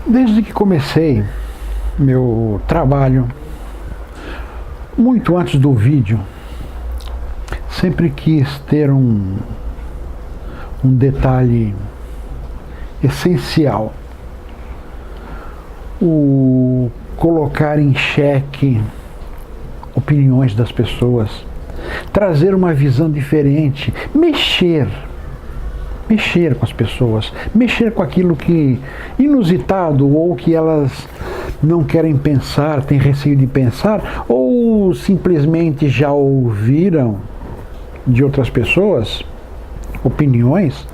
Desde que comecei meu trabalho, muito antes do vídeo, sempre quis ter um detalhe essencial: o colocar em xeque opiniões das pessoas, trazer uma visão diferente, mexer com as pessoas, mexer com aquilo que inusitado ou que elas não querem pensar, têm receio de pensar, ou simplesmente já ouviram de outras pessoas opiniões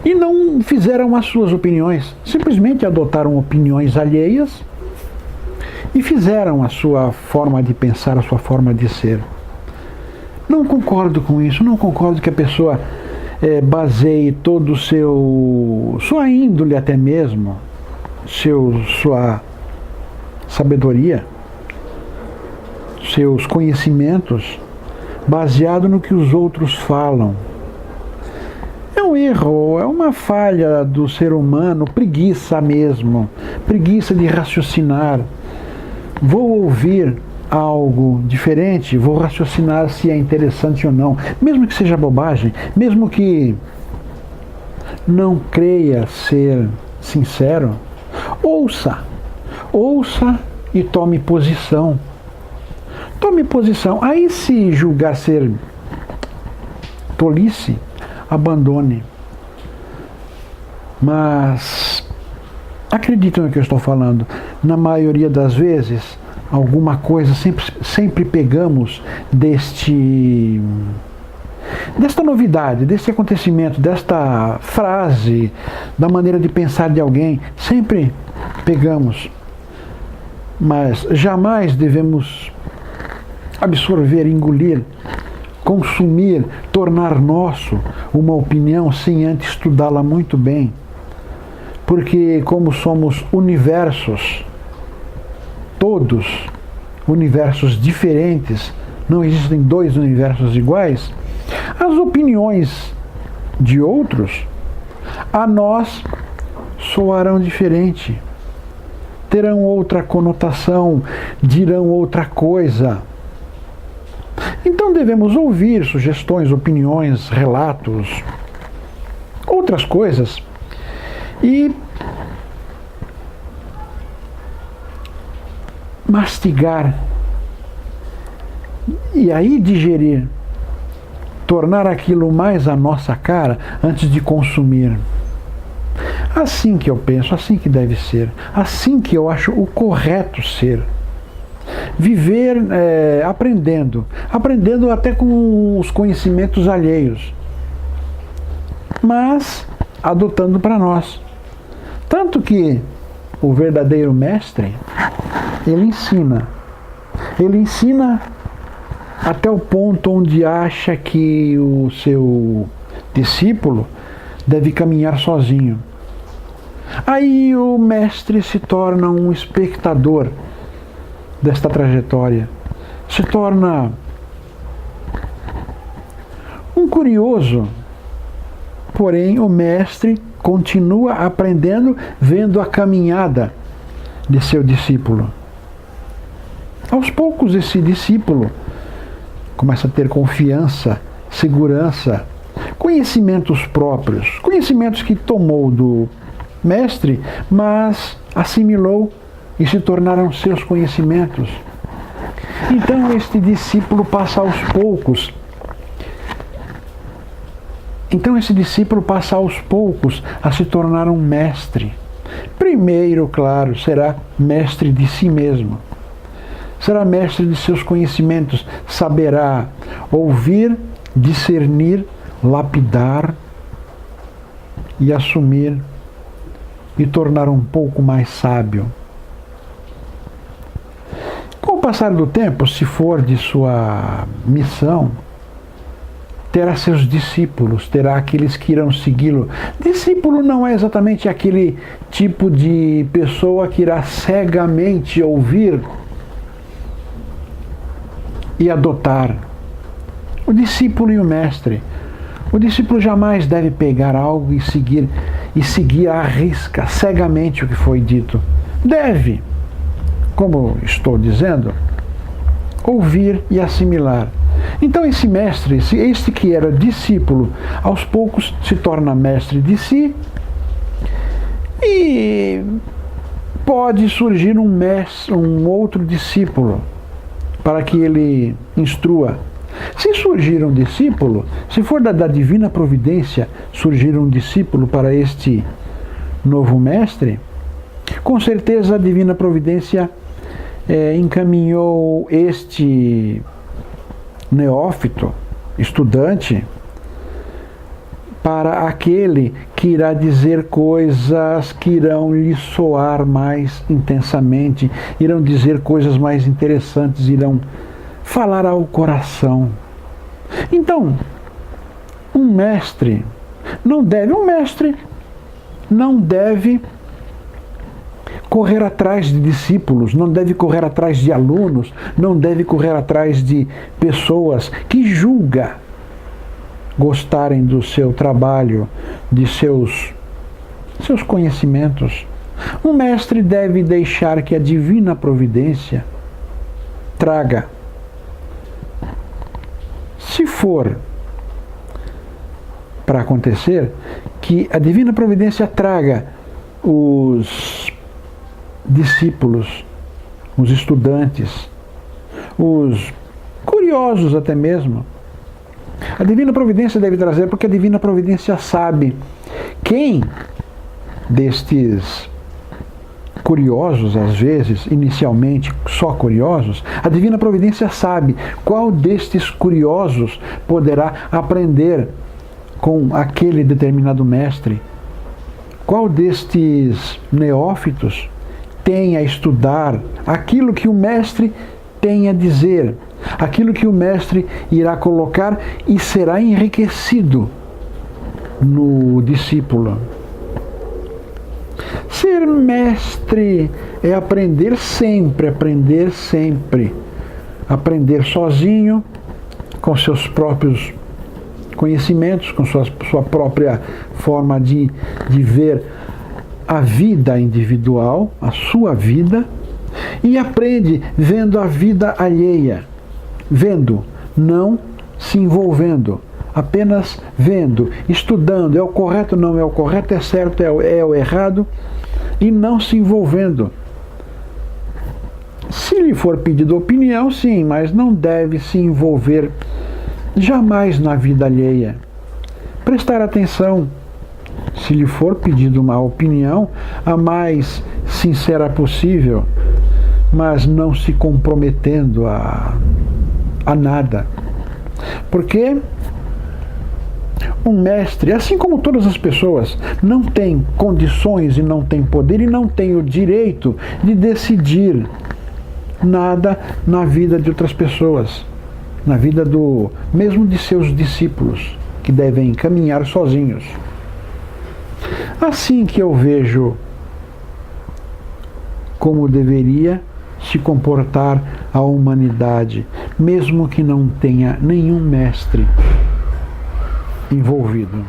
e não fizeram as suas opiniões, simplesmente adotaram opiniões alheias e fizeram a sua forma de pensar, a sua forma de ser. Não concordo com isso, não concordo que a pessoa baseie todo sua índole até mesmo, sua sabedoria, seus conhecimentos, baseado no que os outros falam. É um erro, é uma falha do ser humano, preguiça mesmo, preguiça de raciocinar. Vou ouvir algo diferente, vou raciocinar se é interessante ou não, mesmo que seja bobagem, mesmo que não creia ser sincero, ouça e tome posição. Tome posição. Aí, se julgar ser tolice, abandone. Mas acreditem no que eu estou falando, na maioria das vezes alguma coisa sempre pegamos desta novidade, desse acontecimento, desta frase, da maneira de pensar de alguém, sempre pegamos. Mas jamais devemos absorver, engolir, consumir, tornar nosso uma opinião sem antes estudá-la muito bem. Porque como somos universos, todos universos diferentes, não existem dois universos iguais, as opiniões de outros a nós soarão diferente, terão outra conotação, dirão outra coisa. Então devemos ouvir sugestões, opiniões, relatos, outras coisas e mastigar, e aí digerir, tornar aquilo mais a nossa cara antes de consumir. Assim que eu penso, assim que deve ser, assim que eu acho o correto ser. Viver aprendendo até com os conhecimentos alheios, mas adotando para nós. Tanto que o verdadeiro mestre, ele ensina até o ponto onde acha que o seu discípulo deve caminhar sozinho. Aí o mestre se torna um espectador desta trajetória, se torna um curioso, porém o mestre continua aprendendo, vendo a caminhada de seu discípulo. Aos poucos esse discípulo começa a ter confiança, segurança, conhecimentos próprios, conhecimentos que tomou do mestre, mas assimilou e se tornaram seus conhecimentos. Então este discípulo passa aos poucos. A se tornar um mestre. Primeiro, claro, será mestre de si mesmo. Será mestre de seus conhecimentos. Saberá ouvir, discernir, lapidar e assumir e tornar um pouco mais sábio. Com o passar do tempo, se for de sua missão, terá seus discípulos, terá aqueles que irão segui-lo. Discípulo não é exatamente aquele tipo de pessoa que irá cegamente ouvir e adotar. O discípulo e o mestre. O discípulo jamais deve pegar algo e seguir e seguir à risca, cegamente, o que foi dito. Deve, como estou dizendo, ouvir e assimilar. Então esse mestre, este que era discípulo, aos poucos se torna mestre de si, e pode surgir um outro discípulo para que ele instrua. Se surgir um discípulo, se for da divina providência surgir um discípulo para este novo mestre, com certeza a divina providência encaminhou este neófito, estudante, para aquele que irá dizer coisas que irão lhe soar mais intensamente, irão dizer coisas mais interessantes, irão falar ao coração. Então, um mestre não deve correr atrás de discípulos, não deve correr atrás de alunos, não deve correr atrás de pessoas que julga gostarem do seu trabalho, de seus conhecimentos. Um mestre deve deixar que a divina providência traga. Se for para acontecer, que a divina providência traga os discípulos, os estudantes, os curiosos até mesmo. A divina providência deve trazer, porque a divina providência sabe quem destes curiosos, às vezes, inicialmente só curiosos, a divina providência sabe qual destes curiosos poderá aprender com aquele determinado mestre, qual destes neófitos tem a estudar aquilo que o mestre tem a dizer, aquilo que o mestre irá colocar e será enriquecido no discípulo. Ser mestre é aprender sempre, aprender sozinho, com seus próprios conhecimentos, com sua própria forma de ver a vida individual, a sua vida, e aprende vendo a vida alheia, vendo, não se envolvendo, apenas vendo, estudando, é o correto, não é o correto, é certo, é o errado, e não se envolvendo. Se lhe for pedido opinião, sim, mas não deve se envolver jamais na vida alheia. Prestar atenção. Se lhe for pedido uma opinião, a mais sincera possível, mas não se comprometendo a nada. Porque um mestre, assim como todas as pessoas, não tem condições e não tem poder e não tem o direito de decidir nada na vida de outras pessoas, na vida mesmo de seus discípulos, que devem caminhar sozinhos. Assim que eu vejo como deveria se comportar a humanidade, mesmo que não tenha nenhum mestre envolvido.